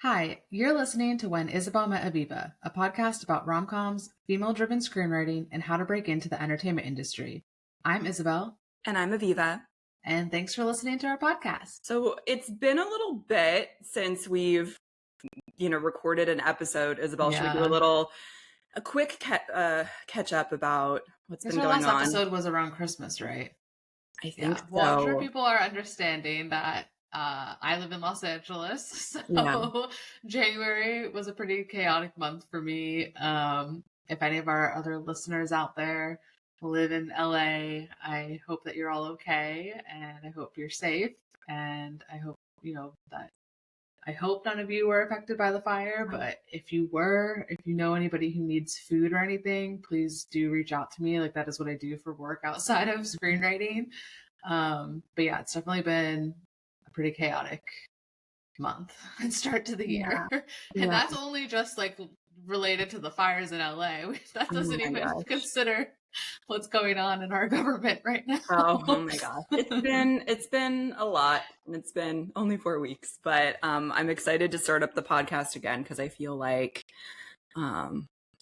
Hi, you're listening to When Isabel Met Aviva, a podcast about rom-coms, female-driven screenwriting, and how to break into the entertainment industry. I'm Isabel. And I'm Aviva. And thanks for listening to our podcast. So it's been a little bit since we've, recorded an episode. Isabel, should we do a quick catch up about what's been going on? Last episode was around Christmas, right? I think so. Well, I'm sure people are understanding that I live in Los Angeles, so January was a pretty chaotic month for me. If any of our other listeners out there live in LA, I hope that you're all okay, and I hope you're safe, and I hope, I hope none of you were affected by the fire, but if you were, if you know anybody who needs food or anything, please do reach out to me. Like, that is what I do for work outside of screenwriting. But yeah, it's definitely been a pretty chaotic month and start to the year. And that's only just like related to the fires in LA. That doesn't even consider what's going on in our government right now. Oh my gosh. It's been a lot, and it's been only 4 weeks, but I'm excited to start up the podcast again because I feel like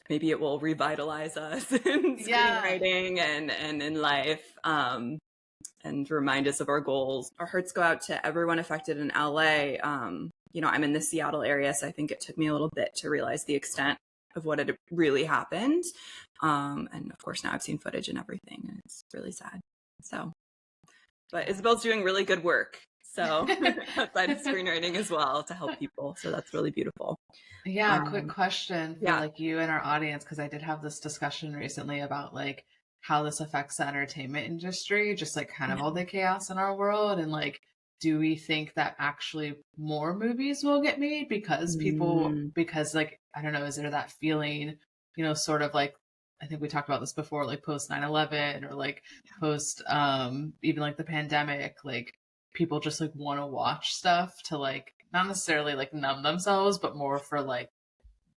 maybe it will revitalize us in screenwriting and in life, and remind us of our goals. Our hearts go out to everyone affected in LA. I'm in the Seattle area, so I think it took me a little bit to realize the extent of what had really happened. And of course now I've seen footage and everything, and it's really sad. So, but Isabel's doing really good work. So outside of screenwriting as well to help people. So that's really beautiful. Yeah. Quick question for like you and our audience, because I did have this discussion recently about like how this affects the entertainment industry, just like kind of all the chaos in our world. And like, do we think that actually more movies will get made because because like, I don't know, is there that feeling, sort of like, I think we talked about this before, like post 9/11 or like post even like the pandemic, like people just like want to watch stuff to like not necessarily like numb themselves, but more for like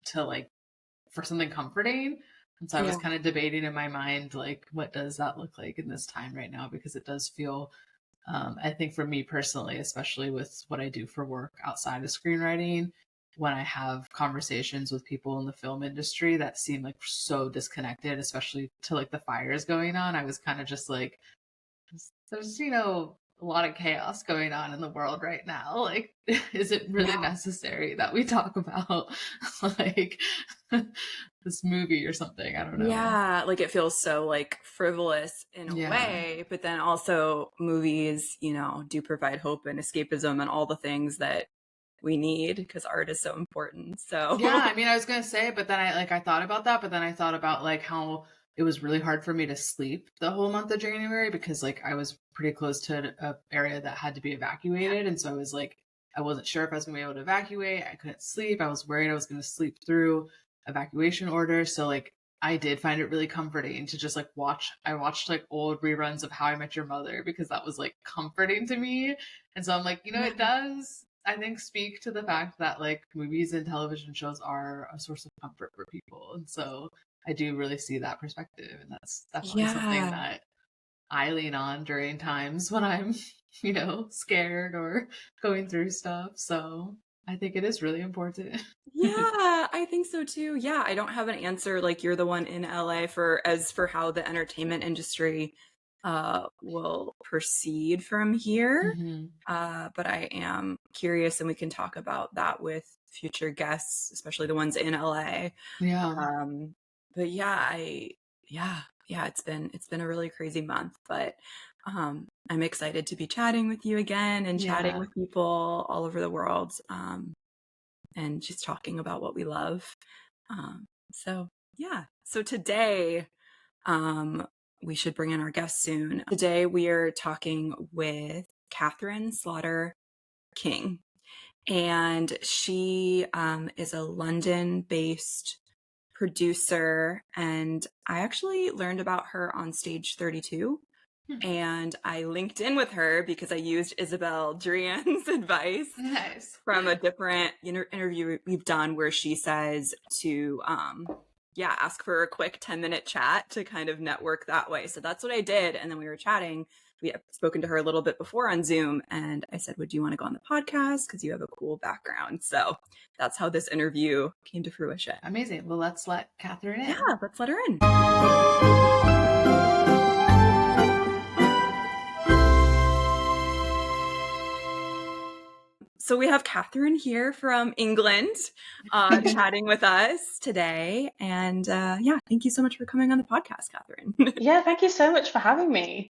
to like for something comforting. And so I was kind of debating in my mind, like, what does that look like in this time right now? Because it does feel, I think for me personally, especially with what I do for work outside of screenwriting, when I have conversations with people in the film industry that seem like so disconnected, especially to like the fires going on, I was kind of just like, there's, a lot of chaos going on in the world right now. Like, is it really necessary that we talk about like this movie or something? I don't know. Yeah, like it feels so like frivolous in a way, but then also movies, do provide hope and escapism and all the things that we need because art is so important. So I mean, I was gonna say, but then I thought about that, but then I thought about like how it was really hard for me to sleep the whole month of January because like I was pretty close to an area that had to be evacuated, and so I was like, I wasn't sure if I was gonna be able to evacuate. I couldn't sleep. I was worried I was gonna sleep through evacuation orders. So like I did find it really comforting to just like watch. I watched like old reruns of How I Met Your Mother because that was like comforting to me. And so I'm like, it does, I think, speak to the fact that like movies and television shows are a source of comfort for people. And so I do really see that perspective. And that's definitely something that I lean on during times when I'm, scared or going through stuff. So I think it is really important. Yeah, I think so too. Yeah, I don't have an answer like you're the one in LA for how the entertainment industry will proceed from here. But I am curious, and we can talk about that with future guests, especially the ones in LA. But it's been a really crazy month, but I'm excited to be chatting with you again and chatting with people all over the world, and just talking about what we love. So today, we should bring in our guest soon. Today we are talking with Catherine Slaughter King, and she is a London-based producer, and I actually learned about her on Stage 32. And I linked in with her because I used Isabel Drian's advice from a different interview we've done where she says to ask for a quick 10-minute chat to kind of network that way. So that's what I did. And then we were chatting we have spoken to her a little bit before on Zoom, and I said, would you want to go on the podcast? Because you have a cool background. So that's how this interview came to fruition. Amazing. Well, let's let Catherine in. Yeah, let's let her in. So we have Catherine here from England chatting with us today. And yeah, thank you so much for coming on the podcast, Catherine. Yeah, thank you so much for having me.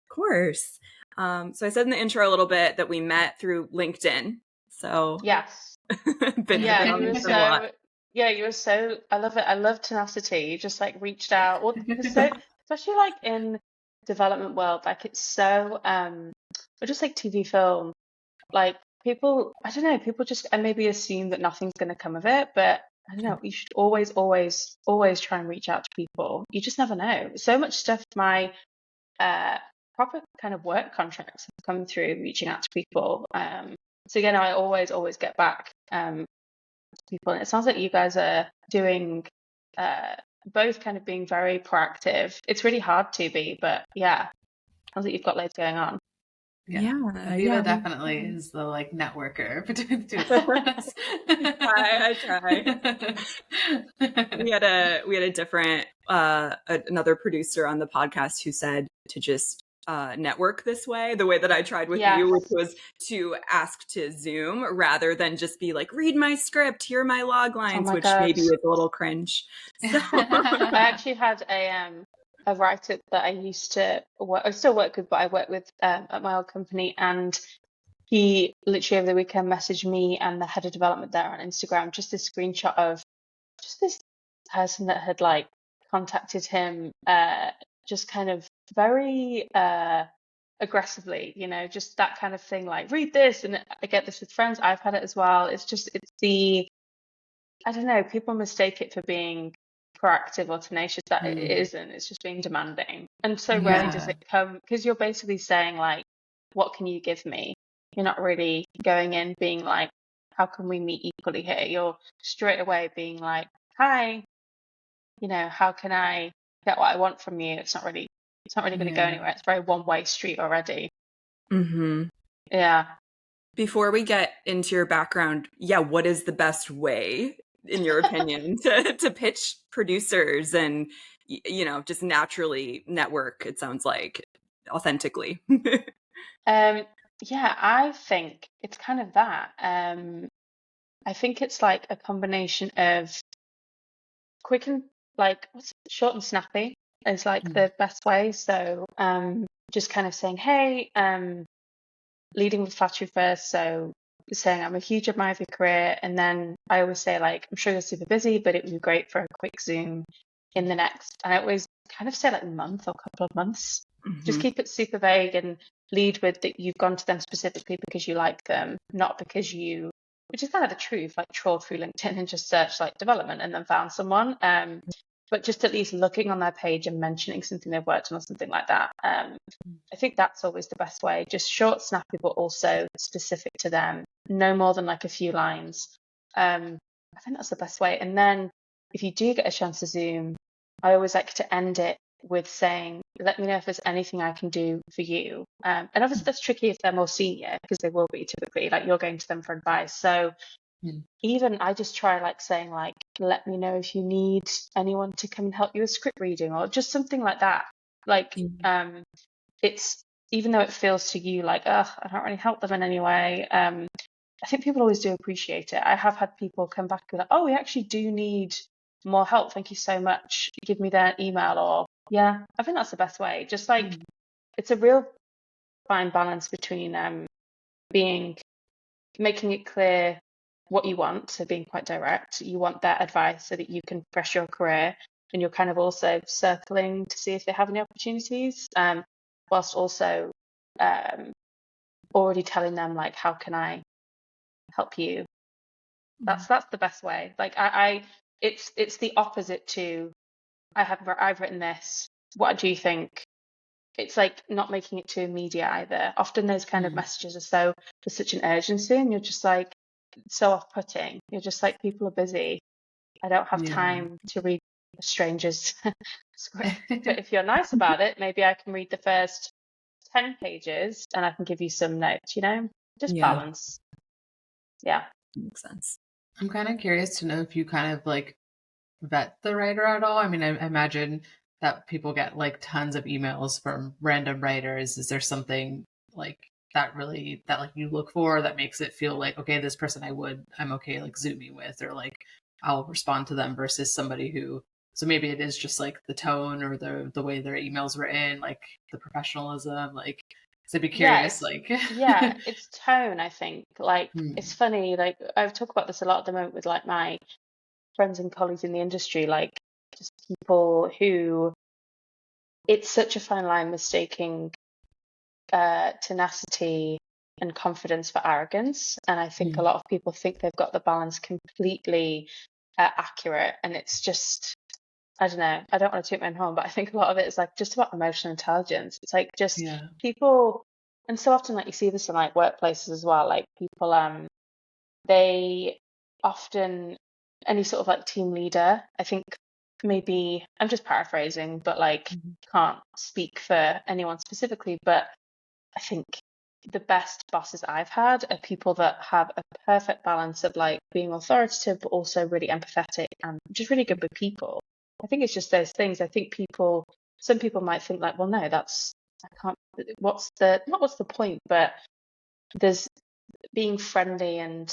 Of course. So I said in the intro a little bit that we met through LinkedIn. So yes. Yeah, you were so, I love it. I love tenacity. You just like reached out. Well, so, especially like in development world, like it's so, or just like TV film, like people, I don't know, people just and maybe assume that nothing's going to come of it, but I don't know, you should always try and reach out to people. You just never know. So much stuff, my proper kind of work contracts have come through reaching out to people. So again, I always get back to people. And it sounds like you guys are doing both kind of being very proactive. It's really hard to be, but yeah, sounds like you've got loads going on. Yeah, Aviva definitely is the like networker between the two of us. I try. We had a different another producer on the podcast who said to just network this way, the way that I tried with you, which was to ask to Zoom rather than just be like, read my script, here are my log lines, which maybe is a little cringe. So. I actually had a writer that I used to work, I still work with, but I work with at my old company, and he literally over the weekend messaged me and the head of development there on Instagram just this screenshot of just this person that had like contacted him just kind of very aggressively, you know, just that kind of thing, like read this. And I get this with friends, I've had it as well. It's the, I don't know, people mistake it for being proactive or tenacious, that it isn't. It's just being demanding. And so rarely does it come, because you're basically saying like, what can you give me? You're not really going in being like, how can we meet equally here? You're straight away being like, hi, you know, how can I get what I want from you? It's not really going to go anywhere. It's a very one-way street already. Yeah. Before we get into your background, what is the best way, in your opinion, to pitch producers and, you know, just naturally network, it sounds like, authentically? I think it's kind of that. I think it's like a combination of quick and like short and snappy is like the best way. So just kind of saying, hey, leading with flattery first. So saying I'm a huge admirer of your career, and then I always say like, I'm sure you're super busy, but it would be great for a quick Zoom in the next. And I always kind of say like month or couple of months. Just keep it super vague and lead with that you've gone to them specifically because you like them, not because you, which is kind of the truth, like trawled through LinkedIn and just searched like development and then found someone. But just at least looking on their page and mentioning something they've worked on or something like that. I think that's always the best way. Just short, snappy, but also specific to them. No more than like a few lines. I think that's the best way. And then if you do get a chance to Zoom, I always like to end it with saying, let me know if there's anything I can do for you. And obviously that's tricky if they're more senior, because they will be typically, like you're going to them for advice. So even I just try like saying like, let me know if you need anyone to come and help you with script reading or just something like that. Like it's, even though it feels to you like, I don't really help them in any way. I think people always do appreciate it. I have had people come back and be like, oh, we actually do need more help. Thank you so much. Give me their email. Or I think that's the best way. Just like it's a real fine balance between making it clear what you want, so being quite direct. You want their advice so that you can progress your career, and you're kind of also circling to see if they have any opportunities, whilst also already telling them like, how can I help you? That's the best way. Like it's the opposite to I've written this. What do you think? It's like not making it too immediate either. Often those kind of messages are there's such an urgency, and you're just like so off-putting. You're just like, people are busy. I don't have time to read a stranger's script. But if you're nice about it, maybe I can read the first 10 pages and I can give you some notes, just Yeah. balance. Yeah. Makes sense. I'm kind of curious to know if you kind of like vet the writer at all. I mean, I imagine that people get like tons of emails from random writers. Is there something like that like you look for that makes it feel like, okay, this person I'm okay like Zooming with, or like I'll respond to them, versus somebody who, so maybe it is just like the tone or the way their emails were in, like the professionalism, like, so I'd be curious, like it's tone, I think. Like, it's funny, like I've talked about this a lot at the moment with like my friends and colleagues in the industry, like just people who, it's such a fine line mistaking tenacity and confidence for arrogance. And I think a lot of people think they've got the balance completely accurate. And it's just, I don't know, I don't want to toot my own horn, but I think a lot of it is like just about emotional intelligence. It's like just people, and so often like you see this in like workplaces as well, like people, they often, any sort of like team leader, I think maybe, I'm just paraphrasing, but like can't speak for anyone specifically, but I think the best bosses I've had are people that have a perfect balance of like being authoritative, but also really empathetic and just really good with people. I think it's just those things. I think some people might think like, well, no, what's the point? But there's being friendly and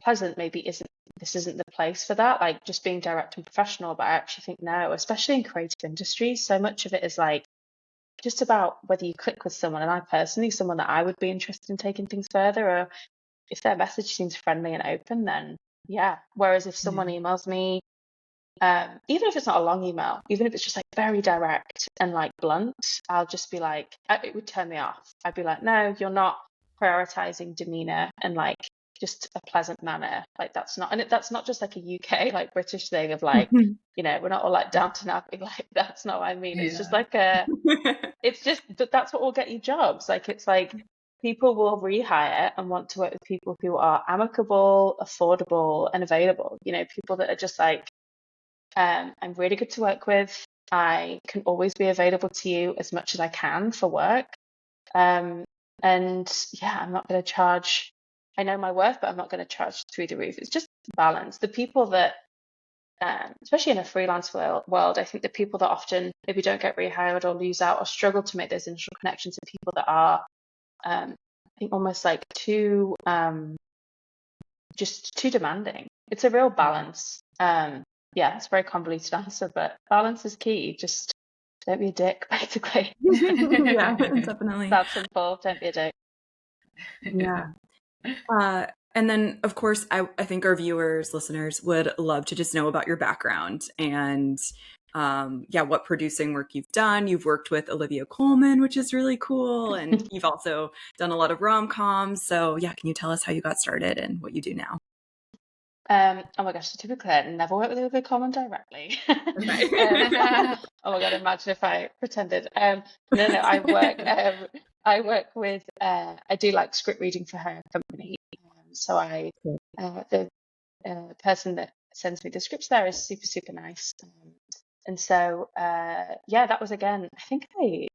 pleasant this isn't the place for that. Like just being direct and professional. But I actually think no, especially in creative industries, so much of it is like just about whether you click with someone. And I personally, someone that I would be interested in taking things further, or if their message seems friendly and open, then yeah. Whereas if someone emails me, even if it's not a long email, even if it's just like very direct and like blunt, I'll just be like, it would turn me off. I'd be like, no, you're not prioritizing demeanor and like just a pleasant manner. Like that's not just like a UK like British thing of like, we're not all like Downton Abbey. Like that's not what I mean. It's just like it's just that's what will get you jobs. Like it's like people will rehire and want to work with people who are amicable, affordable, and available. People that are just like, I'm really good to work with. I can always be available to you as much as I can for work. And yeah, I'm not going to charge. I know my worth, but I'm not going to charge through the roof. It's just balance. The people that, especially in a freelance world, I think the people that often maybe don't get rehired or lose out or struggle to make those initial connections are people that are, I think, almost like just too demanding. It's a real balance. Yeah, it's a very convoluted answer, but balance is key. Just don't be a dick, basically. Yeah, definitely. That's simple. Don't be a dick. Yeah. And then, of course, I think our viewers, listeners would love to just know about your background and, what producing work you've done. You've worked with Olivia Coleman, which is really cool. And you've also done a lot of Romcoms. So yeah, can you tell us how you got started and what you do now? Oh my gosh, to be clear, never worked with Olivia Coleman directly. Oh my god, imagine if I pretended. No, I work with I do like script reading for her company. So the person that sends me the scripts there is super, super nice. And so that was again, I think maybe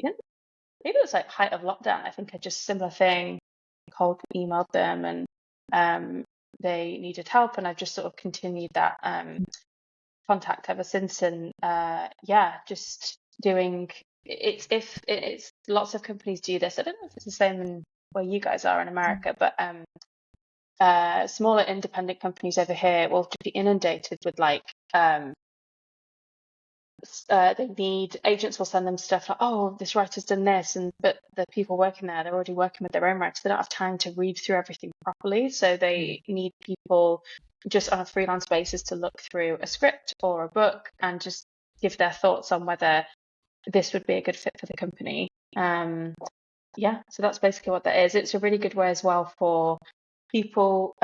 it was like height of lockdown. I think I just similar thing, called, emailed them, and they needed help, and I've just sort of continued that contact ever since. And just doing if it's lots of companies do this. I don't know if it's the same in where you guys are in America, but smaller independent companies over here will just be inundated with like agents will send them stuff like, oh, this writer's done this, but the people working there, they're already working with their own writers. They don't have time to read through everything properly, so they need people just on a freelance basis to look through a script or a book and just give their thoughts on whether this would be a good fit for the company. So that's basically what that is. It's a really good way as well for people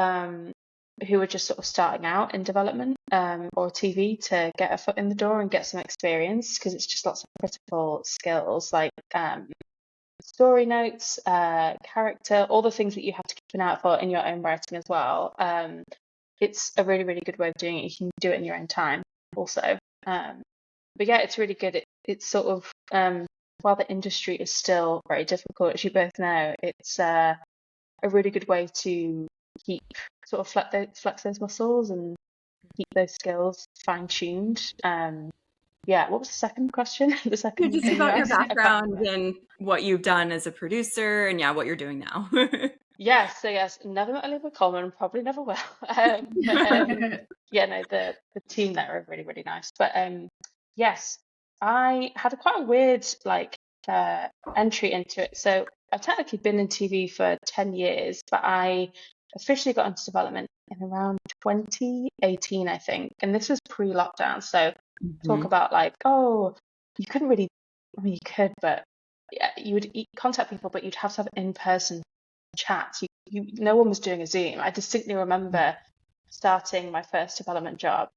who are just sort of starting out in development or TV to get a foot in the door and get some experience, because it's just lots of critical skills like story notes, character, all the things that you have to keep an eye out for in your own writing as well. It's a really, really good way of doing it. You can do it in your own time also. But yeah, it's really good. It's sort of while the industry is still very difficult, as you both know, it's a really good way to keep sort of flex those muscles and keep those skills fine-tuned. Yeah, what was the second question? The second Just thing you about your asked? background and what you've done as a producer and what you're doing now. Yes, so yes, never met Olivia Coleman, probably never will. Yeah, no, the team there are really, really nice. But yes, I had quite a weird entry into it. So I've technically been in TV for 10 years, but I officially got into development in around 2018, I think. And this was pre-lockdown. So talk about like, oh, you couldn't really, I mean, you could, but yeah, you would contact people, but you'd have to have in-person chats. No one was doing a Zoom. I distinctly remember starting my first development job,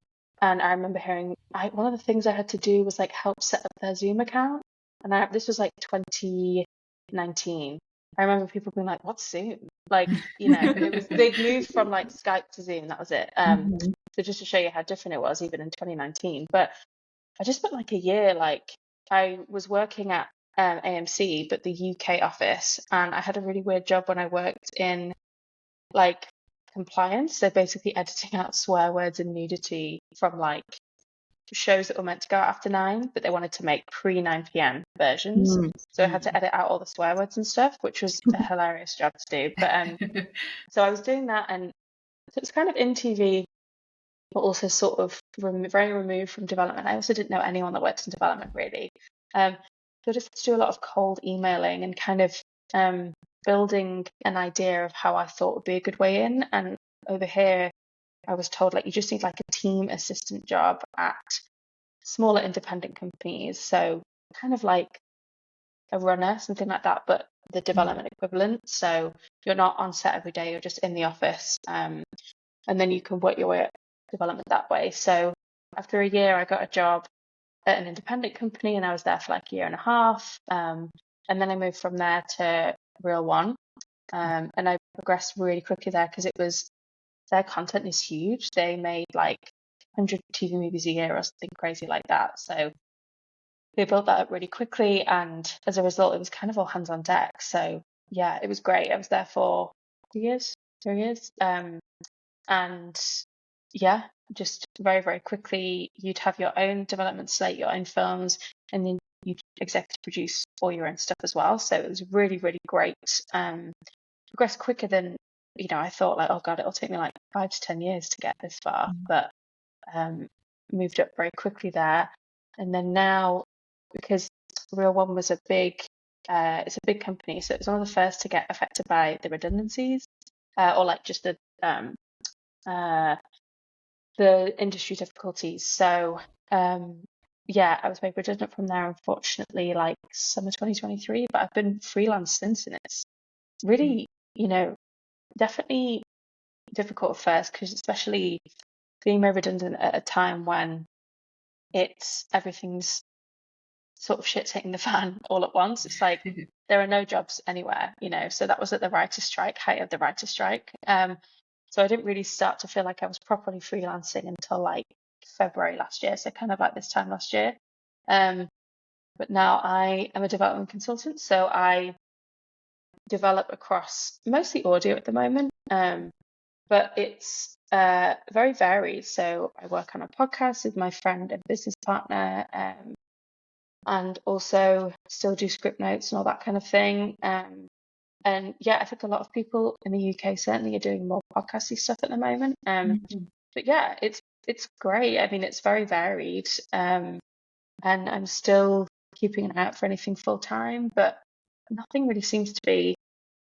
and I remember hearing one of the things I had to do was like help set up their Zoom account, and this was like 2019. I remember people being like, "What's Zoom?" Like, they'd moved from like Skype to Zoom. That was it. So just to show you how different it was, even in 2019. But I just spent like a year. Like I was working at AMC, but the UK office, and I had a really weird job when I worked in like compliance. So basically editing out swear words and nudity from like shows that were meant to go out after 9, but they wanted to make pre 9 p.m. versions. So I had to edit out all the swear words and stuff, which was a hilarious job to do. But so I was doing that, and so it's kind of in TV, but also sort of very removed from development. I also didn't know anyone that works in development really. So I just had to do a lot of cold emailing and kind of building an idea of how I thought would be a good way in. And over here, I was told like you just need like a team assistant job at smaller independent companies. So kind of like a runner, something like that, but the development equivalent. So you're not on set every day, you're just in the office. And then you can work your way up development that way. So after a year, I got a job at an independent company, and I was there for like a year and a half. And then I moved from there to Real One. And I progressed really quickly there because their content is huge. They made like 100 TV movies a year or something crazy like that. So they built that up really quickly. And as a result, it was kind of all hands on deck. So yeah, it was great. I was there for 3 years. And yeah, just very, very quickly, you'd have your own development slate, your own films, and then you'd executive produce all your own stuff as well. So it was really, really great. Progressed quicker than, I thought like, oh God, it'll take me like 5 to 10 years to get this far. But moved up very quickly there. And then now, because Real One was it's a big company, so it was one of the first to get affected by the redundancies, or like just the industry difficulties. So yeah, I was made redundant from there, unfortunately, like summer 2023, but I've been freelance since, and it's really, definitely difficult at first, because especially being made redundant at a time when everything's sort of shit's hitting the fan all at once. It's like there are no jobs anywhere, so that was at the writer's strike, height of the writer's strike. So I didn't really start to feel like I was properly freelancing until like February last year, so kind of like this time last year. But now I am a development consultant, so I develop across mostly audio at the moment, but it's very varied. So I work on a podcast with my friend and business partner, and also still do script notes and all that kind of thing. And yeah, I think a lot of people in the UK certainly are doing more podcasty stuff at the moment. But yeah, it's great. I mean, it's very varied. And I'm still keeping an eye out for anything full time, but nothing really seems to be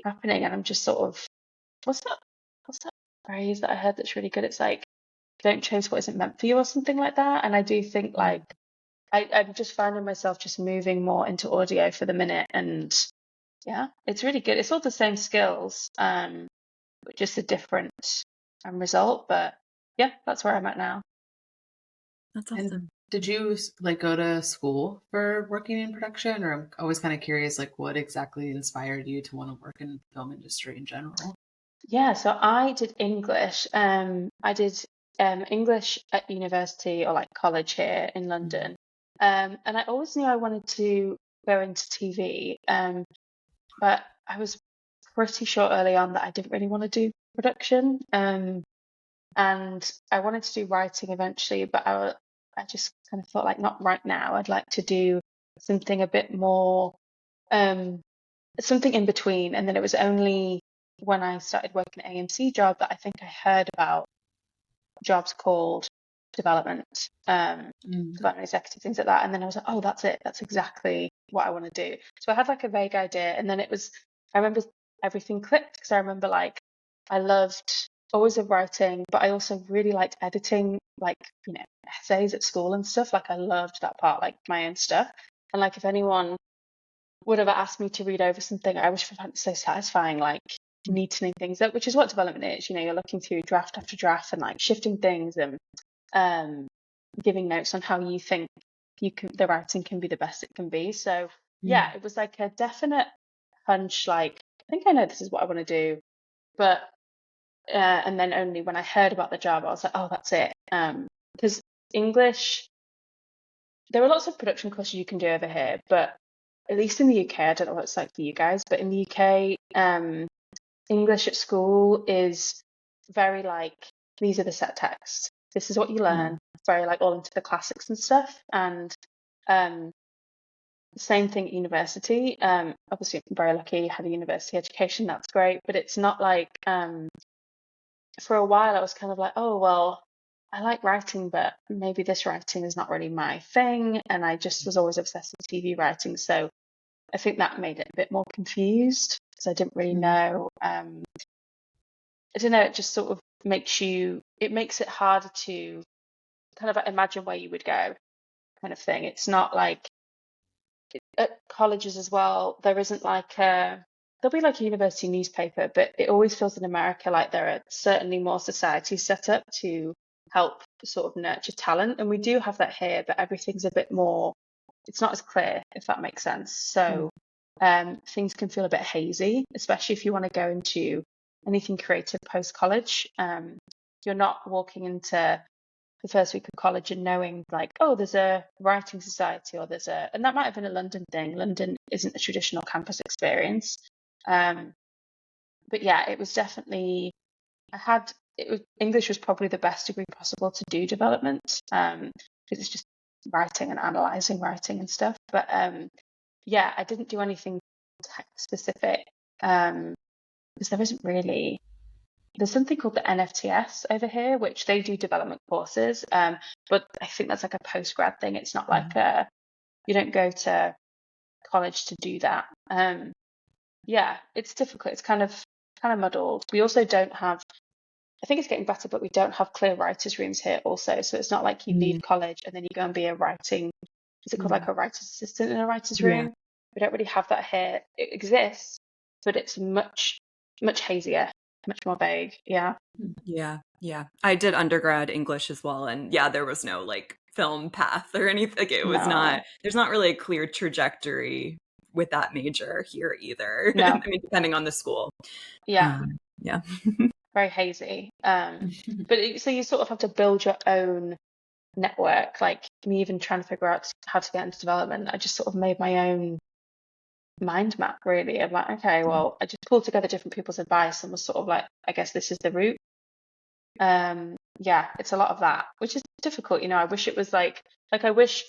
happening. And I'm just sort of, what's that phrase that I heard that's really good? It's like, don't chase what isn't meant for you or something like that. And I do think like I'm just finding myself just moving more into audio for the minute, and yeah, it's really good. It's all the same skills, but just a different result. But yeah, that's where I'm at now. That's awesome. And did you like go to school for working in production, or I'm always kind of curious, like what exactly inspired you to want to work in the film industry in general? Yeah, so I did English. I did English at university or like college here in London. And I always knew I wanted to go into TV. But I was pretty sure early on that I didn't really want to do production. And I wanted to do writing eventually, but I just kind of thought like not right now. I'd like to do something a bit more, something in between. And then it was only when I started working at AMC job that I think I heard about jobs called development, development executive, things like that. And then I was like, oh, that's it. That's exactly what I want to do. So I had like a vague idea. And then I remember everything clicked because I remember like I always loved writing, but I also really liked editing, like, essays at school and stuff. Like I loved that part, like my own stuff. And like if anyone would ever ask me to read over something, I always found it so satisfying, like neatening things up, which is what development is. You're looking through draft after draft and like shifting things and giving notes on how you think the writing can be the best it can be. So yeah, it was like a definite hunch, like I think I know this is what I want to do. But and then only when I heard about the job, I was like, oh, that's it. Because English, there are lots of production courses you can do over here, but at least in the UK, I don't know what it's like for you guys, but in the UK, English at school is very like, these are the set texts. This is what you learn. It's very like all into the classics and stuff. And same thing at university. Obviously, I'm very lucky, I had a university education. That's great. But it's not like, for a while, I was kind of like, oh, well, I like writing, but maybe this writing is not really my thing. And I just was always obsessed with TV writing. So I think that made it a bit more confused because I didn't really know. I don't know, it just sort of makes it harder to kind of imagine where you would go, kind of thing. It's not like at colleges as well, there isn't like there'll be like a university newspaper, but it always feels in America like there are certainly more societies set up to help sort of nurture talent. And we do have that here, but everything's a bit more, it's not as clear, if that makes sense. So things can feel a bit hazy, especially if you want to go into anything creative post-college. You're not walking into the first week of college and knowing like, oh, there's a writing society, or and that might have been a London thing. London isn't a traditional campus experience. But yeah, it was definitely, English was probably the best degree possible to do development, because it's just writing and analysing writing and stuff. But yeah, I didn't do anything tech specific, because there isn't really. There's something called the NFTS over here, which they do development courses, but I think that's like a post-grad thing. It's not like you don't go to college to do that. Yeah, it's difficult. It's kind of muddled. We also don't have, I think it's getting better, but we don't have clear writers' rooms here also. So it's not like you leave college and then you go and be a writing, is it called like a writer's assistant in a writer's room? We don't really have that here. It exists, but it's much, much hazier, much more vague. Yeah. I did undergrad English as well, and there was no like film path or anything. Like, it was not, there's not really a clear trajectory with that major here either. No. I mean, depending on the school. Yeah. Very hazy. But so you sort of have to build your own network. Like me even trying to figure out how to get into development, I just sort of made my own mind map, really. I'm like, okay, well, I just pulled together different people's advice and was sort of like, I guess this is the route. Yeah, it's a lot of that, which is difficult. I wish it was like I wish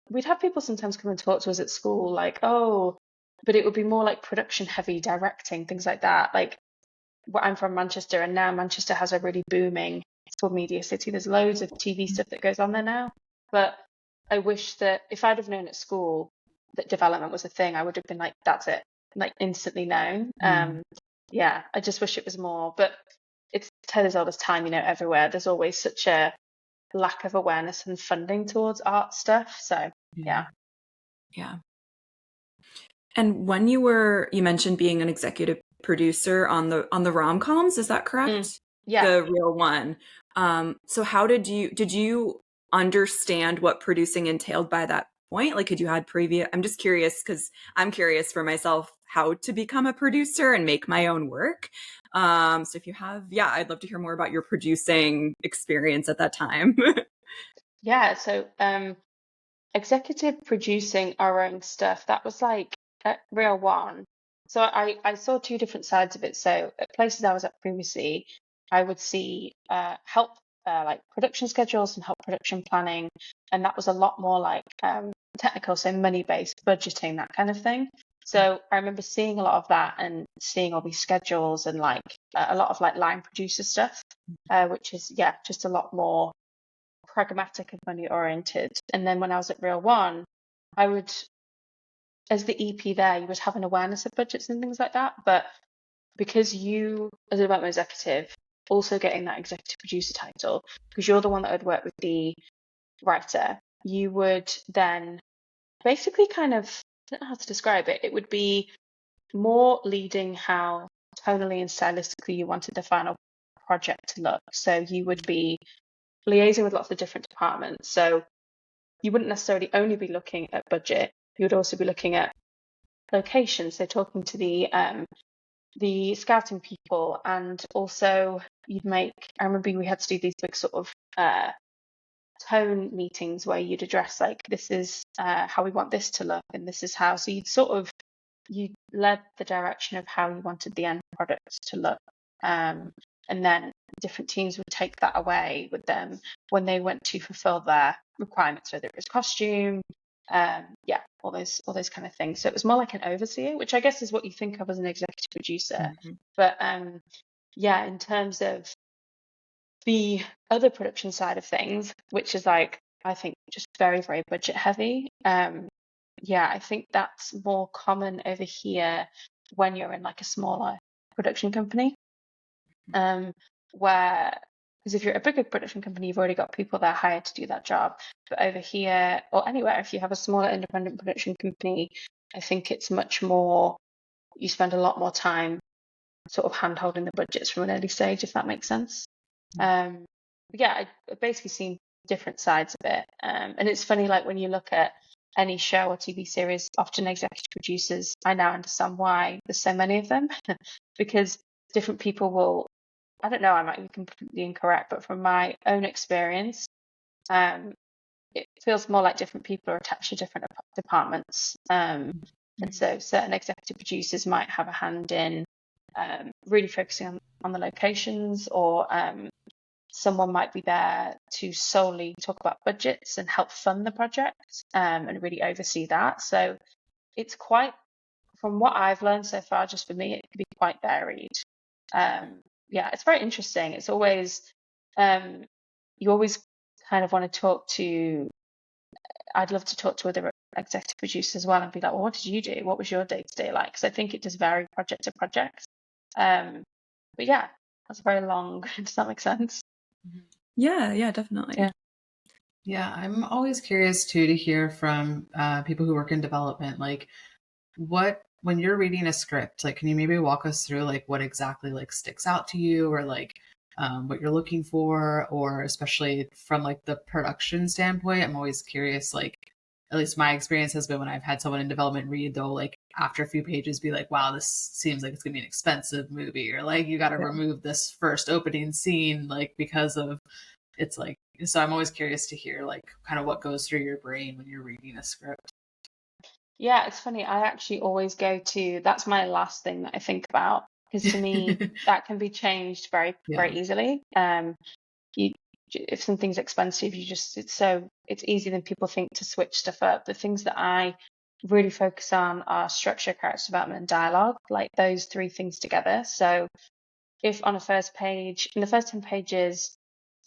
we'd have people sometimes come and talk to us at school, like, oh, but it would be more like production heavy, directing, things like that. Like, I'm from Manchester, and now Manchester has a really booming, it's called Media City. There's loads of TV stuff that goes on there now. But I wish that if I'd have known at school that development was a thing, I would have been like, that's it, like instantly known. Yeah, I just wish it was more, but it's tale as old as time, everywhere. There's always such a lack of awareness and funding towards art stuff. So yeah. And when you mentioned being an executive producer on the Romcoms, is that correct? Yeah. The real one. So how did you understand what producing entailed by that point? Like, could you had previous, I'm just curious because I'm curious for myself how to become a producer and make my own work. So if you have, I'd love to hear more about your producing experience at that time. Yeah. So executive producing our own stuff, that was like at Real One. So I saw two different sides of it. So at places I was at previously, I would see help like production schedules and help production planning, and that was a lot more like technical, so money-based budgeting, that kind of thing. So I remember seeing a lot of that and seeing all these schedules and like a lot of like line producer stuff, which is just a lot more pragmatic and money oriented. And then when I was at Real One, I would, as the EP there, you would have an awareness of budgets and things like that. But because you, as a development executive, also getting that executive producer title, because you're the one that would work with the writer, you would then basically kind of, I don't know how to describe it, it would be more leading how tonally and stylistically you wanted the final project to look. So you would be liaising with lots of different departments. So you wouldn't necessarily only be looking at budget, you would also be looking at location. So talking to the scouting people, and also you'd make, I remember we had to do these big sort of tone meetings where you'd address like, this is how we want this to look, and this is how, so you led the direction of how you wanted the end product to look. And then different teams would take that away with them when they went to fulfill their requirements, whether it was costume, all those kind of things. So it was more like an overseer, which I guess is what you think of as an executive producer. But in terms of the other production side of things, which is like, I think just very, very budget heavy. I think that's more common over here when you're in like a smaller production company. Where, because if you're a bigger production company, you've already got people that are hired to do that job. But over here, or anywhere, if you have a smaller independent production company, I think it's much more, you spend a lot more time sort of hand-holding the budgets from an early stage, if that makes sense. I've basically seen different sides of it. And it's funny, like when you look at any show or TV series, often executive producers, I now understand why there's so many of them, because different people will, I don't know, I might be completely incorrect, but from my own experience, it feels more like different people are attached to different departments. And so certain executive producers might have a hand in really focusing on the locations, or someone might be there to solely talk about budgets and help fund the project and really oversee that. So it's quite, from what I've learned so far, just for me, it can be quite varied. It's very interesting. It's always, you always kind of want to talk to, I'd love to talk to other executive producers as well and be like, well, what did you do? What was your day-to-day like? Because I think it does vary project to project. That's very long. Does that make sense? Yeah, definitely. Yeah, I'm always curious too to hear from people who work in development, like when you're reading a script, like can you maybe walk us through like what exactly like sticks out to you, or like what you're looking for, or especially from like the production standpoint? I'm always curious, like at least my experience has been when I've had someone in development read, they'll like after a few pages be like, wow, this seems like it's gonna be an expensive movie, or like you got to remove this first opening scene, like because of, it's like, so I'm always curious to hear like kind of what goes through your brain when you're reading a script. Yeah, it's funny. I actually always go to, that's my last thing that I think about, because to me that can be changed very, very easily. If something's expensive, it's easy than people think to switch stuff up. The things that I really focus on are structure, character development, and dialogue, like those three things together. So if on a first page, in the first 10 pages,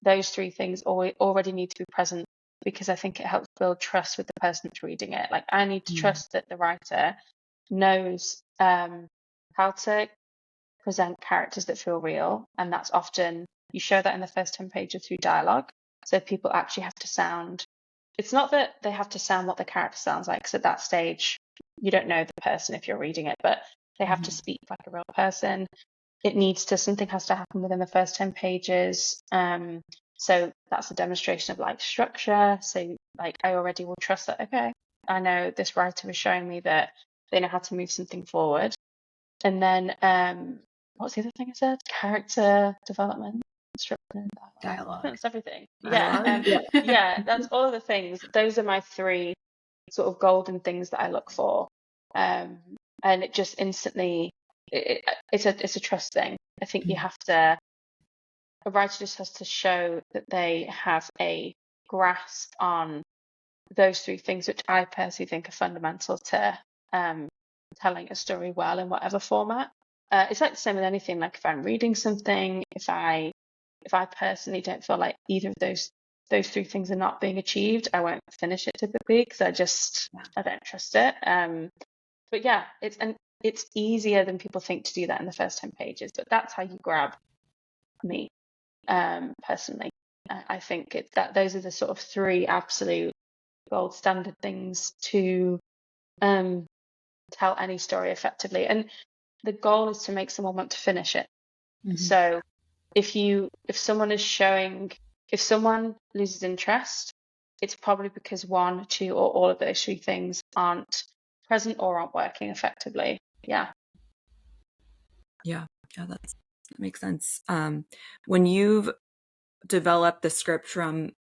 those three things already need to be present, because I think it helps build trust with the person that's reading it. Like I need to trust that the writer knows how to present characters that feel real, and that's often, you show that in the first 10 pages through dialogue. So people actually have to sound, it's not that they have to sound what the character sounds like, because at that stage you don't know the person if you're reading it, but they have to speak like a real person. Something has to happen within the first 10 pages. So that's a demonstration of like structure. So like I already will trust that, okay, I know this writer is showing me that they know how to move something forward. And then what's the other thing I said? Character development, Dialogue. That's everything. Dialogue? Yeah, that's all of the things. Those are my three sort of golden things that I look for. And it just instantly, it's a trust thing. I think you have to, a writer just has to show that they have a grasp on those three things, which I personally think are fundamental to telling a story well in whatever format. It's like the same with anything. Like if I'm reading something, if I personally don't feel like either of those three things are not being achieved, I won't finish it typically because I don't trust it. But yeah, it's easier than people think to do that in the first 10 pages. But that's how you grab me, personally. I think that those are the sort of three absolute gold standard things to tell any story effectively. And the goal is to make someone want to finish it. So if someone loses interest, it's probably because one, two, or all of those three things aren't present or aren't working effectively. Yeah, that makes sense. When you've developed the script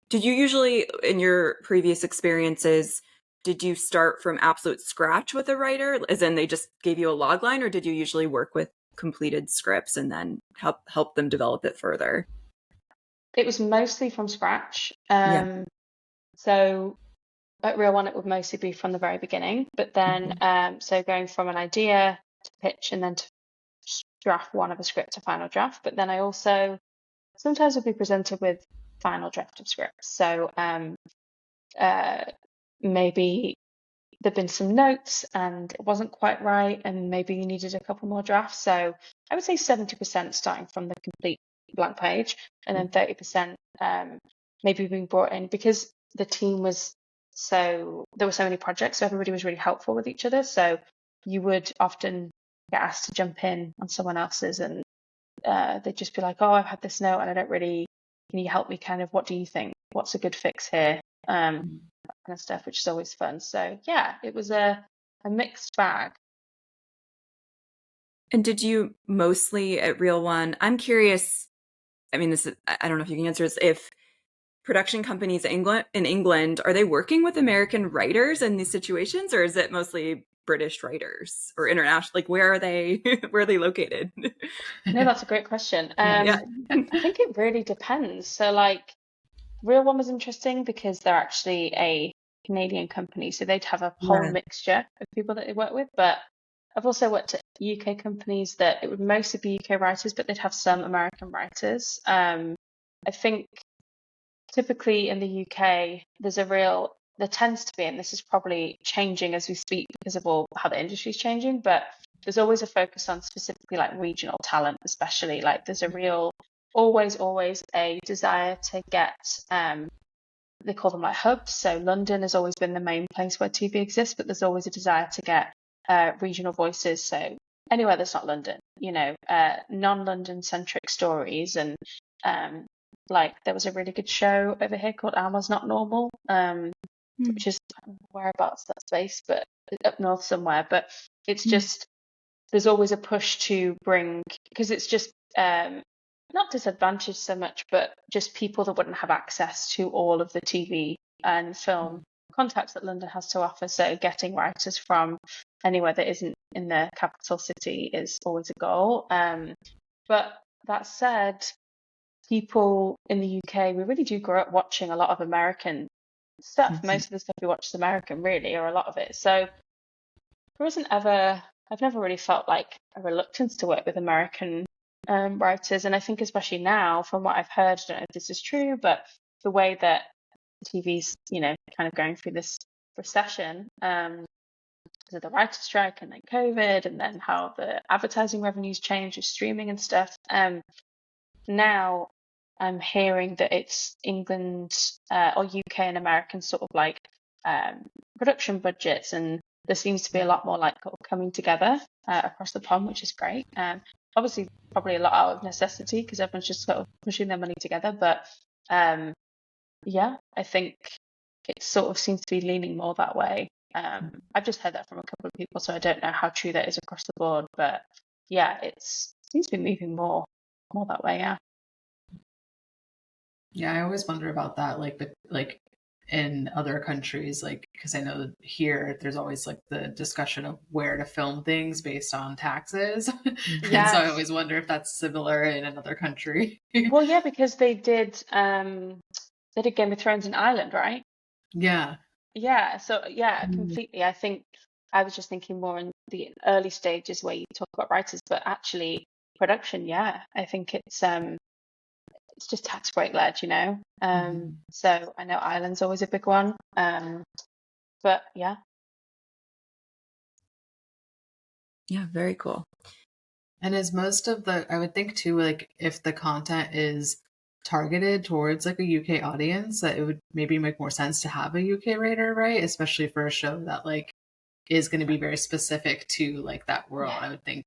did you usually, in your previous experiences, did you start from absolute scratch with a writer, as in they just gave you a log line, or did you usually work with completed scripts and then help them develop it further? it was mostly from scratch. So at Real One, it would mostly be from the very beginning. But then, so going from an idea to pitch and then to draft one of a script to final draft. But then I also sometimes would be presented with final draft of scripts. So maybe there'd been some notes and it wasn't quite right, and maybe you needed a couple more drafts. So I would say 70% starting from the complete blank page, and then 30% maybe being brought in because the team was there were so many projects, so everybody was really helpful with each other. So you would often get asked to jump in on someone else's, and they'd just be like, "Oh, I've had this note and I don't really. Can you help me? Kind of, what do you think? What's a good fix here?" That kind of stuff, which is always fun. So yeah, it was a mixed bag. And did you mostly at Real One? I'm curious. I mean, I don't know if you can answer this. If production companies in England, are they working with American writers in these situations, or is it mostly British writers or international? Like, where are they? Where are they located? No, that's a great question. I think it really depends. So, like, Real One was interesting because they're actually a Canadian company, so they'd have a whole mixture of people that they work with. But I've also worked at UK companies that it would mostly be UK writers, but they'd have some American writers. I think typically in the UK, there tends to be, and this is probably changing as we speak because of how the industry is changing, but there's always a focus on specifically like regional talent, especially like there's always a desire to get, they call them like hubs. So London has always been the main place where TV exists, but there's always a desire to get regional voices. So anywhere that's not London, non-London centric stories. And like there was a really good show over here called Alma's Not Normal, which is whereabouts that's based, but up north somewhere. But it's just there's always a push to bring, because it's just not disadvantaged so much, but just people that wouldn't have access to all of the TV and film contacts that London has to offer. So getting writers from anywhere that isn't in the capital city is always a goal. But that said, people in the UK, we really do grow up watching a lot of American stuff. Most of the stuff we watch is American, really, or a lot of it. So I've never really felt like a reluctance to work with American writers. And I think especially now, from what I've heard, I don't know if this is true, but the way that TV's, kind of going through this recession, because of the writer strike and then COVID, and then how the advertising revenues change with streaming and stuff. Now I'm hearing that it's England or UK and American sort of like production budgets, and there seems to be a lot more like coming together across the pond, which is great. Obviously, probably a lot out of necessity because everyone's just sort of pushing their money together. But yeah, I think it sort of seems to be leaning more that way. I've just heard that from a couple of people, so I don't know how true that is across the board. But yeah, it seems to be moving more that way. Yeah. Yeah, I always wonder about that, like in other countries, like because I know here there's always like the discussion of where to film things based on taxes, and so I Yes. always wonder if that's similar in another country. Well, yeah, because they did Game of Thrones in Ireland, right? Yeah. Yeah, so yeah, Mm. completely. I think I was just thinking more in the early stages where you talk about writers, but actually production, yeah, I think it's just tax break led, you know. Mhm. So I know Ireland's always a big one. But yeah. Yeah, very cool. And is most of the, I would think too, like if the content is targeted towards like a UK audience, that it would maybe make more sense to have a UK writer, right? Especially for a show that like is going to be very specific to like that world. I would think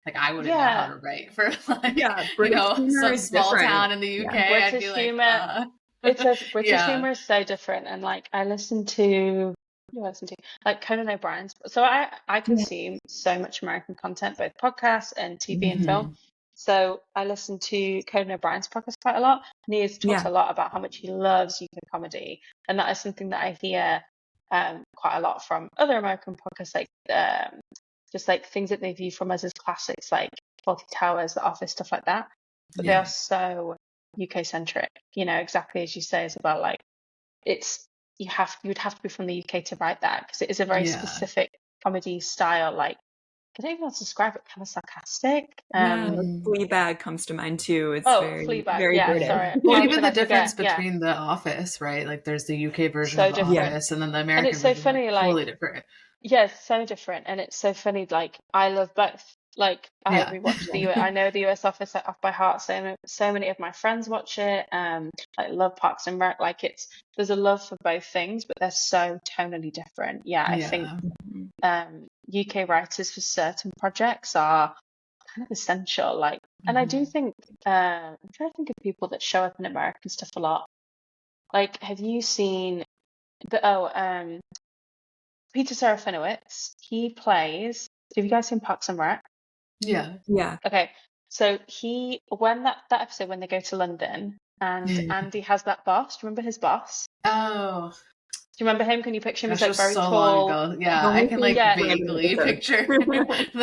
like I wouldn't know how Yeah, to write for like, Yeah, British humor some is small different. town in the Yeah. UK. I'd be British like, humor. British yeah, humor is so different, and like I listen to who do I listen to? Like Conan O'Brien's. So I Yeah. consume so much American content, both podcasts and TV and film. hmm So I listen to Conan O'Brien's podcast quite a lot, and he has talked Yeah. a lot about how much he loves UK comedy, and that is something that I hear quite a lot from other American podcasts, like just like things that they view from us as classics, like Faulty Towers, The Office, stuff like that. But they are yeah, so UK centric, you know, exactly as you say, it's about like it's you would have to be from the UK to write that because it is a very yeah. specific comedy style, like I don't even know how to describe it, kind of sarcastic. Yeah, like Mm. Fleabag comes to mind too. It's Oh, very, Fleabag, very yeah, British. sorry. Well, How even could the I difference forget? Yeah, between The Office, right? Like there's the UK version of so The Yeah. different. Office and then the And it's American so version, like funny, totally like different. yeah, it's so different, and it's so funny. Like I love both. Like I Yeah. rewatch the US. I know the US Office like, off by heart. So many of my friends watch it. I love Parks and Rec. Like there's a love for both things, but they're so tonally different. Yeah, I think Yeah. Mhm. UK writers for certain projects are kind of essential. Like, and I do hmm think I'm trying to think of people that show up in American stuff a lot. Like, have you seen Peter Serafinowicz? He plays. Have you guys seen Parks and Rec? Yeah. Yeah. Okay, so when that episode when they go to London and Andy has that boss. Do you remember his boss? Oh, Do you remember him? Can you picture him? He's gosh, like just very so long tall. ago. I've Yeah, I only can seen like Yeah, random vaguely episodes. picture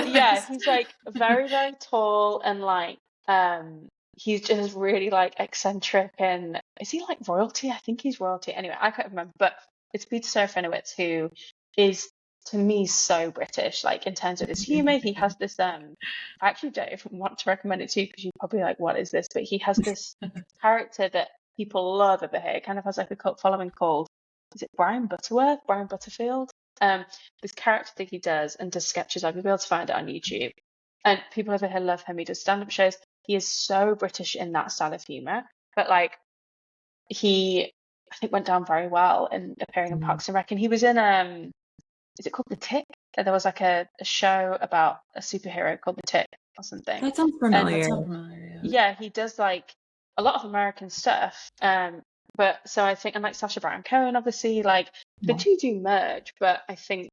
yeah, this. he's like very, very tall and like he's just really like eccentric and is he like royalty? I think he's royalty. Anyway, I can't remember, but it's Peter Serafinowicz who is to me so British, like in terms of his humor. He has this I actually don't even want to recommend it to you because you're probably like, what is this? But he has this character that people love over here. It kind of has like a cult following called, is it Brian Butterworth? Brian Butterfield? This character that he does and does sketches of. You'll be able to find it on YouTube. And people over here love him. He does stand-up shows. He is so British in that style of humor. But like he I think went down very well in appearing in Parks and Rec. And he was in is it called The Tick? There was like a show about a superhero called The Tick or something. That sounds And That familiar. sounds familiar. yeah, he does like a lot of American stuff. But so I think, and like Sacha Baron Cohen, obviously, like the Yeah. two do merge, but they,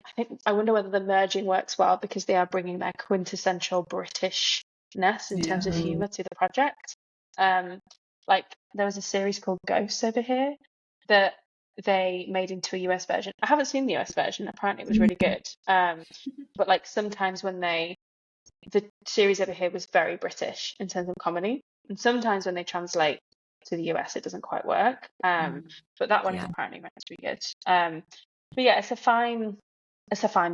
I think, I wonder whether the merging works well because they are bringing their quintessential Britishness in terms of Yeah. Mm. humor to the project. Um, like there was a series called Ghosts over here that they made into a US version. I haven't seen the US version. Apparently, it was really good. But like sometimes the series over here was very British in terms of comedy, and sometimes when they translate to the US, it doesn't quite work. But that one is Yeah. apparently meant to be good. But yeah, it's a fine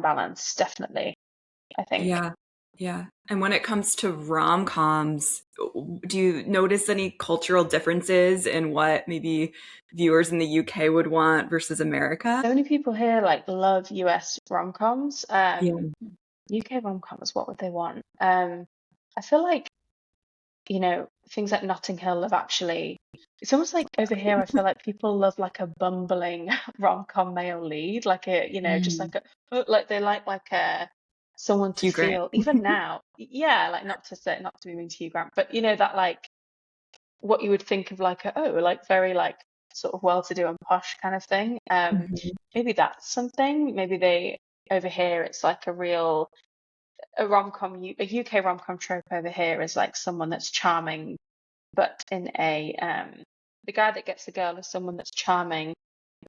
balance, definitely, I think. Yeah. Yeah. And when it comes to rom-coms, do you notice any cultural differences in what maybe viewers in the UK would want versus America? So many people here like love US rom-coms. Yeah. UK rom-coms, what would they want? I feel like, you know, things like Notting Hill have actually, it's almost like over here, I feel like people love like a bumbling rom-com male lead, like a, you know, just Mm. like they like a someone to Hugh Grant. feel, even now, yeah, like not to be mean to Hugh Grant, but you know, that like what you would think of like like very like sort of well-to-do and posh kind of thing. Mhm. Maybe that's something. Maybe over here, it's like a rom-com, a UK rom-com trope over here is like someone that's charming but in a the guy that gets the girl is someone that's charming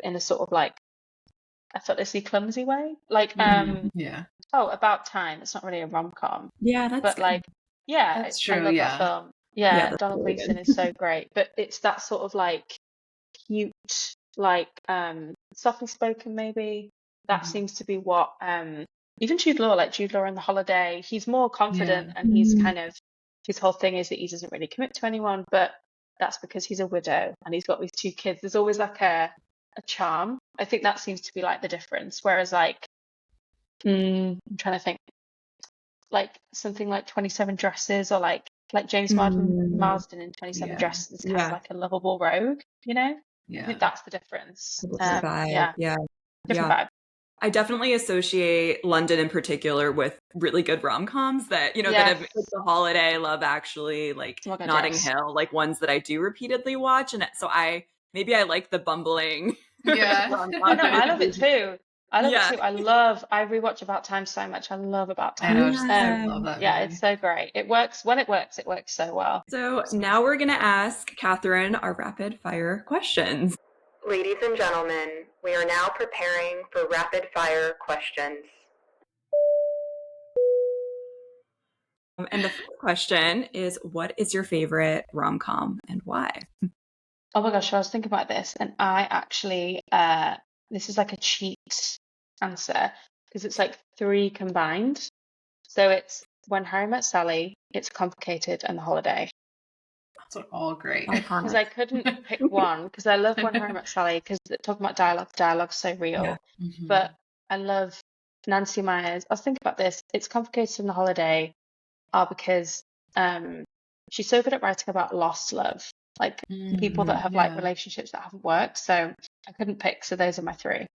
in a sort of like effortlessly clumsy way. Like About Time. It's not really a rom-com. Yeah, that's but good. like That's I true. love that film. that's Donald really Gleason good. is so great, but it's that sort of like cute, like softly spoken maybe. That seems to be what even Jude Law, like Jude Law in The Holiday, he's more confident and he's kind of, his whole thing is that he doesn't really commit to anyone, but that's because he's a widow and he's got these 2 kids. There's always like a charm. I think that seems to be like the difference. Whereas like I'm trying to think, like something like 27 Dresses, or like James Marsden in 27 Dresses is kind of like a lovable rogue, you know? I think that's the difference. Different vibe. Different vibe. I definitely associate London in particular with really good rom-coms that, you know, that have like The Holiday, Love Actually, like Notting Hill, like ones that I do repeatedly watch. And so I like the bumbling. I love it too. I rewatch About Time so much. I love About Time. I love that movie. It's so great. It works when it works so well. So now we're gonna ask Catherine our rapid fire questions. Ladies and gentlemen, we are now preparing for rapid fire questions. And the first question is, what is your favorite rom-com and why? Oh my gosh, I was thinking about this, and I actually this is like a cheat answer because it's like 3 combined. So it's When Harry Met Sally, It's Complicated, and The Holiday. That's all great. Because I couldn't pick one, because I love When Harry Met Sally, because talking about dialogue's so real. But I love Nancy Meyers. I was thinking about this. It's Complicated and The Holiday are because she's so good at writing about lost love, like people that have like relationships that haven't worked. So I couldn't pick. So those are my 3.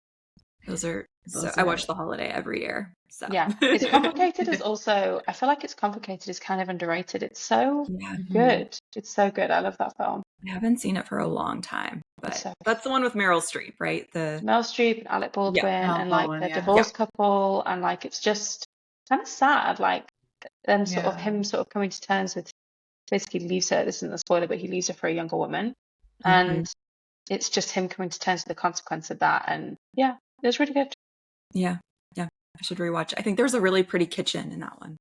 I watch The Holiday every year. So It's Complicated is also, I feel like It's Complicated is kind of underrated. It's so good. It's so good. I love that film. I haven't seen it for a long time, but that's the one with Meryl Streep, right? Meryl Streep and Alec Baldwin and like the divorced couple, and like it's just kind of sad, like them sort of him sort of coming to terms with, basically leaves her. This isn't a spoiler, but he leaves her for a younger woman, and it's just him coming to terms with the consequence of that. And it was really good. I should rewatch. I think there's a really pretty kitchen in that one.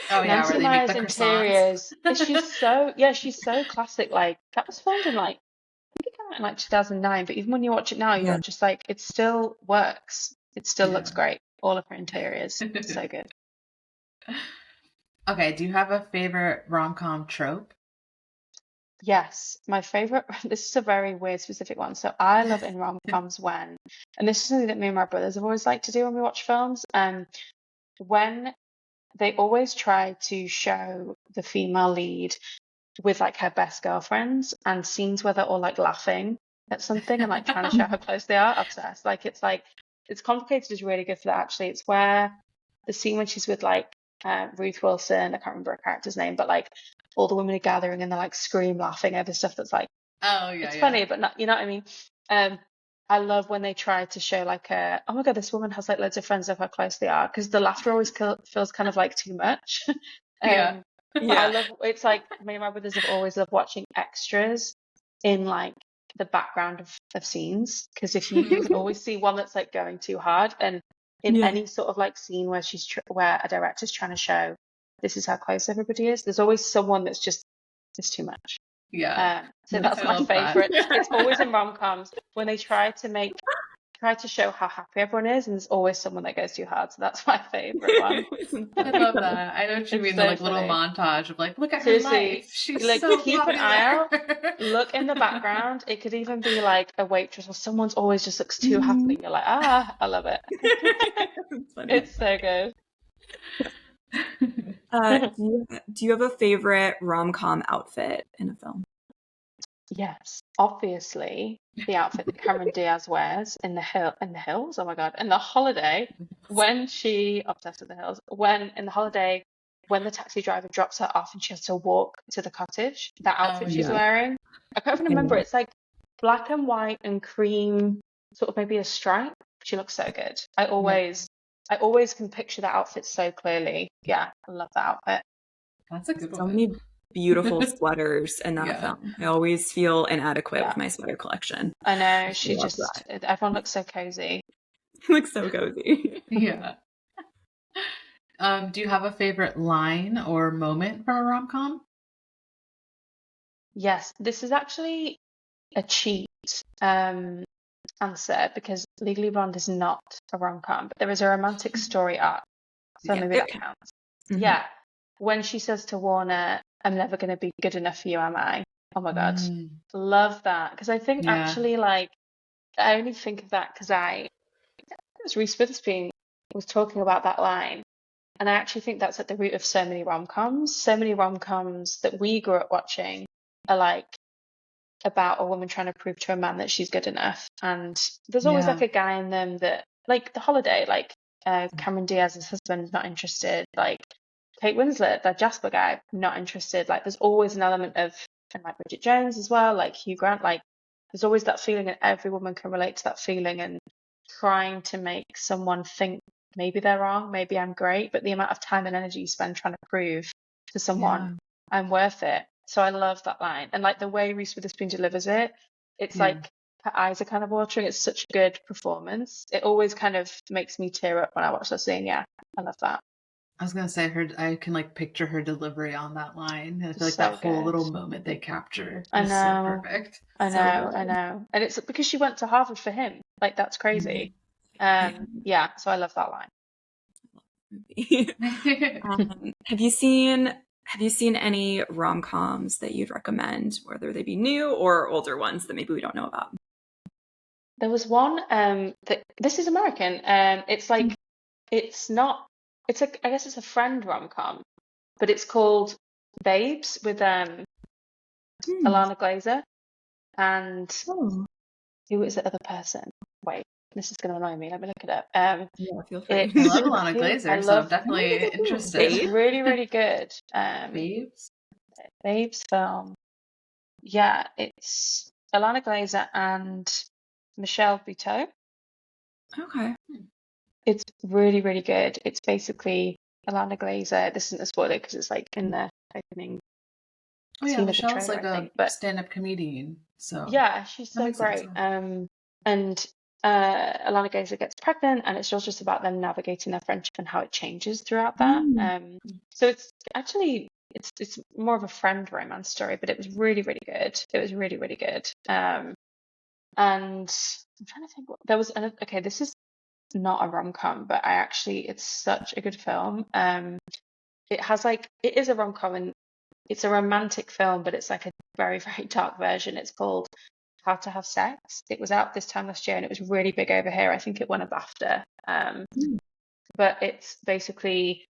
Nancy Meyers' interiors. She's so classic. Like that was filmed in like, I think it came out in like 2009. But even when you watch it now, you're just like, it still works. It still looks great. All of her interiors, so good. Okay, do you have a favorite rom-com trope? Yes, my favorite. This is a very weird specific one. So I love in rom-coms when, and this is something that me and my brothers have always liked to do when we watch films, when they always try to show the female lead with like her best girlfriends, and scenes where they're all like laughing at something and like trying to show how close they are. Obsessed. It's Complicated is really good for that. Actually, it's where the scene when she's with like Ruth Wilson, I can't remember her character's name, but like all the women are gathering and they're like scream laughing over stuff that's like, it's funny, but not, you know what I mean? I love when they try to show like oh my god, this woman has like loads of friends of how close they are, because the laughter always feels kind of like too much. I love, it's like me and my brothers have always loved watching extras in like the background of scenes, because if you can always see one that's like going too hard, and in any sort of like scene where where a director's trying to show this is how close everybody is, there's always someone that's just too much. So that's my favorite. It's always in rom-coms when they try to show how happy everyone is, and there's always someone that goes too hard. So that's my favorite one. I love that. I know what you mean, so the like funny. little montage of like, look at Seriously, her life. She's like so keep popular. an eye out, look in the background. It could even be like a waitress, or someone's always just looks too happy. And you're like, I love it. It's so good. Do you have a favorite rom-com outfit in a film? Yes, obviously the outfit that Cameron Diaz wears in the hills. Oh my god! In The Holiday, when she obsessed with the hills. When in The Holiday, when the taxi driver drops her off and she has to walk to the cottage, that outfit she's wearing. I can't even remember. It's like black and white and cream, sort of maybe a stripe. She looks so good. I always can picture that outfit so clearly. Yeah, I love that outfit. That's a good one. beautiful sweaters in that film. I always feel inadequate with my sweater collection. I know. Everyone looks so cozy. Looks so cozy. Yeah. Do you have a favorite line or moment from a rom-com? Yes, this is actually a cheat answer because Legally Blonde is not a rom-com, but there is a romantic story arc, so maybe that counts. Mm-hmm. Yeah, when she says to Warner, "I'm never going to be good enough for you, am I?" Oh my god, love that, because I think actually, like, I only think of that because it was Reese Witherspoon was talking about that line, and I actually think that's at the root of so many rom-coms. So many rom-coms that we grew up watching are like about a woman trying to prove to a man that she's good enough, and there's always like a guy in them that, like The Holiday, like Cameron Diaz's husband, not interested, like Kate Winslet, that Jasper guy, not interested. Like there's always an element of, and like Bridget Jones as well, like Hugh Grant, like there's always that feeling, and every woman can relate to that feeling, and trying to make someone think maybe they're wrong, maybe I'm great, but the amount of time and energy you spend trying to prove to someone I'm worth it. So I love that line, and like the way Reese Witherspoon delivers it, it's like her eyes are kind of watering. It's such a good performance. It always kind of makes me tear up when I watch that scene. Yeah, I love that. I was gonna say I can like picture her delivery on that line. I feel like So that whole good. little moment they capture I is know. so perfect. I know, I know. And it's because she went to Harvard for him. Like that's crazy. Yeah, so I love that line. Have you seen any rom-coms that you'd recommend, whether they be new or older ones that maybe we don't know about? There was one that this is American. It's like I guess it's a friend rom-com, but it's called Babes with Alana Glazer and who is the other person? Wait, this is going to annoy me. Let me look it up. Yeah, feel free. I love Alana Glazer, so I'm definitely interested. It's really, really good. Babes film. Yeah, it's Alana Glazer and Michelle Buteau. Okay. It's really, really good. It's basically Alana Glazer. This isn't a spoiler because it's like in the opening. Oh yeah, Michelle's like a stand-up comedian. So yeah, she's so great. And Alana Glazer gets pregnant, and it's just about them navigating their friendship and how it changes throughout that. So it's actually it's more of a friend romance story, but it was really, really good. It was really, really good. And I'm trying to think what there was. Okay, this is not a rom-com, but it's such a good film. It is a rom-com, and it's a romantic film, but it's like a very, very dark version. It's called How to Have Sex. It was out this time last year, and it was really big over here. I think it won a BAFTA. But it's basically,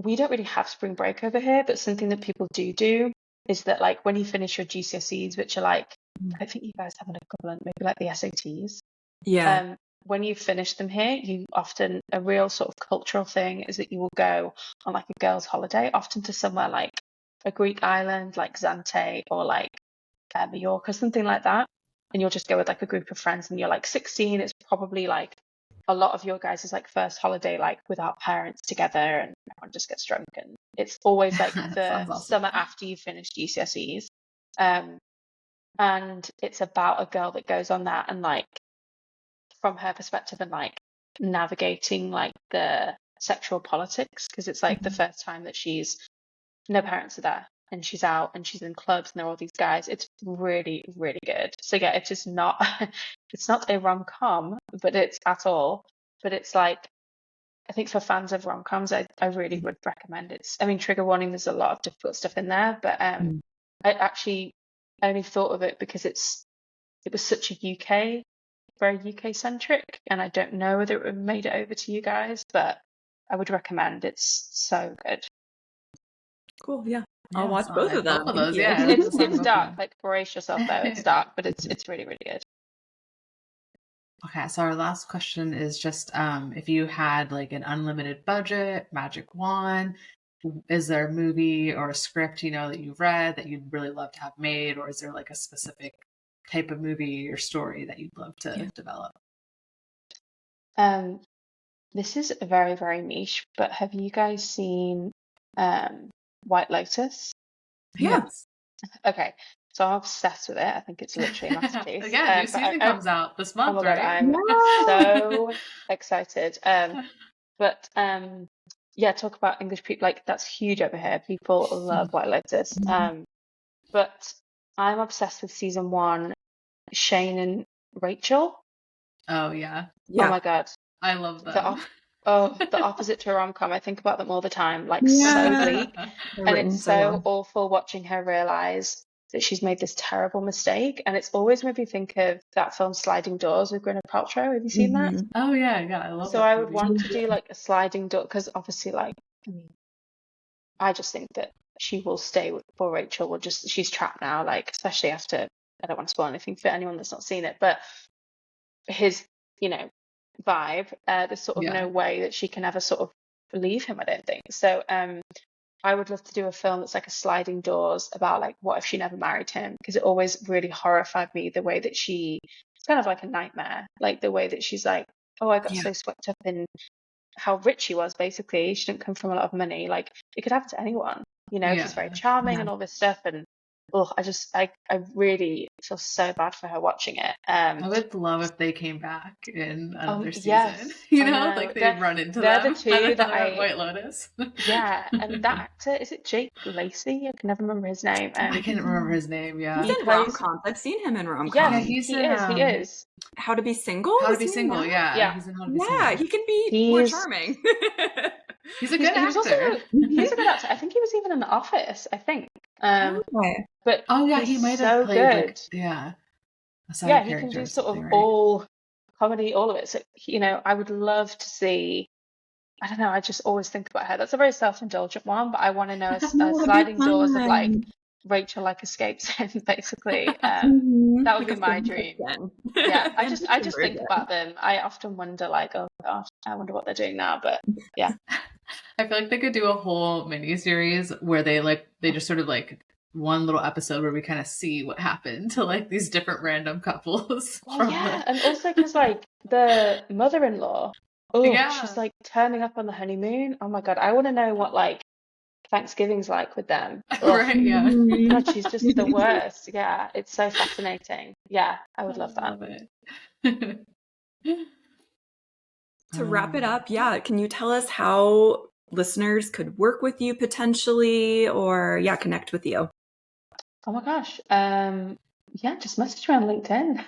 we don't really have spring break over here, but something that people do is that like when you finish your GCSEs, which are like, I think you guys have an equivalent, maybe like the SATs. Yeah. When you finish them here, you often, a real sort of cultural thing is that you will go on like a girls' holiday, often to somewhere like a Greek island, like Zante or like Mallorca, something like that. And you'll just go with like a group of friends, and you're like 16. It's probably like a lot of your guys' like first holiday, like without parents together, and everyone just gets drunk. And it's always like the awesome. summer after you finish GCSEs. And it's about a girl that goes on that, and like, from her perspective, and like navigating like the sexual politics, because it's like the first time that no parents are there, and she's out and she's in clubs and there are all these guys. It's really, really good. So yeah, it's just not it's not a rom-com, but it's at all. But it's like, I think for fans of rom-coms, I really would recommend it. I mean, trigger warning, there's a lot of difficult stuff in there, but I actually only thought of it because it was such a very UK centric, and I don't know whether it made it over to you guys, but I would recommend. It's so good. Cool. Yeah, I'll watch both of them. Both of those, yeah. It's dark. Like, brace yourself though. It's dark, but it's really, really good. Okay, so our last question is just if you had like an unlimited budget, magic wand, is there a movie or a script that you've read that you'd really love to have made, or is there like a specific type of movie or story that you'd love to develop? This is very, very niche, but have you guys seen White Lotus? Yes. Okay. So I'm obsessed with it. I think it's literally a masterpiece. Yeah, new season comes out this month, oh my God, right? I'm so excited. But yeah, talk about English people, like that's huge over here. People love White Lotus. But I'm obsessed with season 1, Shane and Rachel. Oh yeah. Oh my God. I love them. The opposite to a rom-com. I think about them all the time, like so bleak. And it's so awful watching her realize that she's made this terrible mistake. And it's always made me think of that film Sliding Doors with Gwyneth Paltrow. Have you seen that? Oh yeah, I love So that I would movie. want to do like a sliding door, because obviously, like, I mean, I just think that she will stay with poor Rachel. Will just, she's trapped now, like, especially after, I don't want to spoil anything for anyone that's not seen it, but his, you know, vibe, there's sort of no way that she can ever sort of leave him, I don't think. So I would love to do a film that's like a sliding doors about like what if she never married him, because it always really horrified me the way that it's kind of like a nightmare, like the way that she's like, oh, I got so swept up in how rich he was. Basically, she didn't come from a lot of money. Like, it could happen to anyone, you know. She's very charming and all this stuff, and I really feel so bad for her watching it. I would love if they came back in another season. Yes, you know, like they run into they're them. the two that White Lotus. Yeah, and that actor, is it Jake Lacey? I can never remember his name. I can't remember his name. Yeah, he's in Romcoms. I've seen him in Romcoms. Yeah, he is. How to Be Single? How to Be Single? Yeah. He's in How to Be Single. He can be more charming. He's a good actor. He's a good actor. I think he was even in The Office, I think. But he might have played good. Like, he can do sort of all comedy, all of it. So, you know, I would love to see, I don't know, I just always think about her. That's a very self-indulgent one, but I want to know a sliding doors of like Rachel like escapes him, basically. That would be my dream. I just think about them. I often wonder, like, oh gosh, I wonder what they're doing now. But yeah, I feel like they could do a whole mini series where they just sort of like one little episode where we kind of see what happened to like these different random couples. And also because like the mother-in-law, she's like turning up on the honeymoon. Oh my God, I want to know what like Thanksgiving's like with them. Right, yeah. God, she's just the worst. Yeah, it's so fascinating. Yeah, I would love that. Love it. To wrap it up, can you tell us how listeners could work with you potentially, or connect with you? Oh my gosh. Just message me on LinkedIn.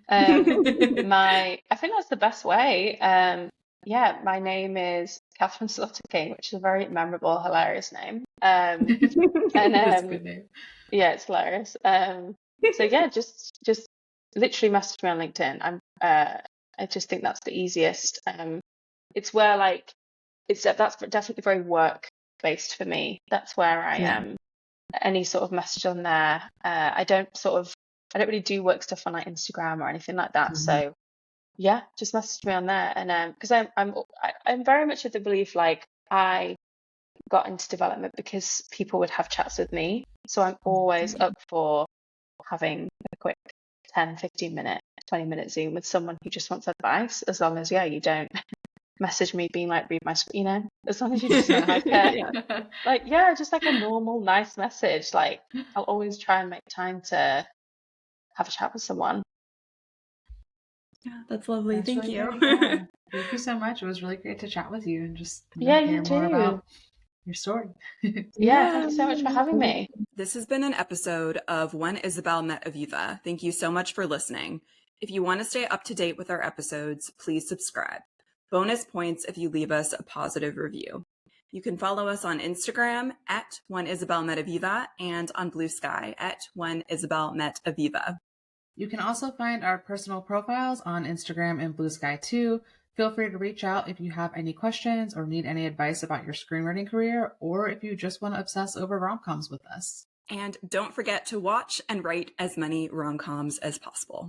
I think that's the best way. My name is Catherine Slaughter-King, which is a very memorable, hilarious name. That's a good name. Yeah, it's hilarious. Just literally message me on LinkedIn. I just think that's the easiest. It's where like that's definitely very work based for me. That's where I am. Any sort of message on there. I don't really do work stuff on like Instagram or anything like that. So just message me on there. And because I'm very much of the belief, like, I got into development because people would have chats with me. So I'm always up for having a quick 10, 15 minute, 20-minute Zoom with someone who just wants advice, as long as you don't message me being like, read my, as long as you just like just like a normal nice message. Like, I'll always try and make time to have a chat with someone. Yeah, that's lovely. Thank you. Thank you so much. It was really great to chat with you and just hear more about your story. Thank you so much for having me. This has been an episode of When Isabel Met Aviva. Thank you so much for listening. If you want to stay up to date with our episodes, please subscribe. Bonus points if you leave us a positive review. You can follow us on Instagram at When Isabel Met Aviva and on Blue Sky at When Isabel Met Aviva. You can also find our personal profiles on Instagram and Blue Sky too. Feel free to reach out if you have any questions or need any advice about your screenwriting career, or if you just want to obsess over rom-coms with us. And don't forget to watch and write as many rom-coms as possible.